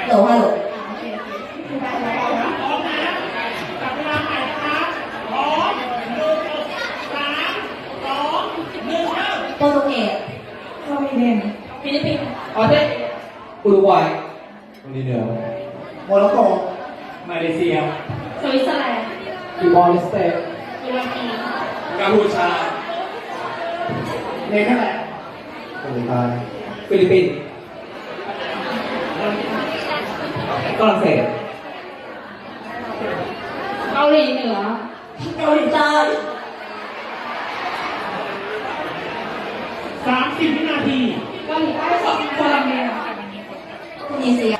โหลฮัลโหลโปรตุเกสสวีเดนฟิลิปปินส์ประเทศอุรุกวัยเกาหลีเหนือโมร็อกโกมาเลเซียสวิตเซอร์แลนด์ติมอร์เลสเต้ตุรกีกัมพูชาเนเธอร์แลนด์เกาหลีใต้ฟิลิปปินส์ฝรั่งเศสเกาหลีเหนือเกาหลีใต้30 วินาทีเกาหลีใต้โคลัมเบียตุนิเซีย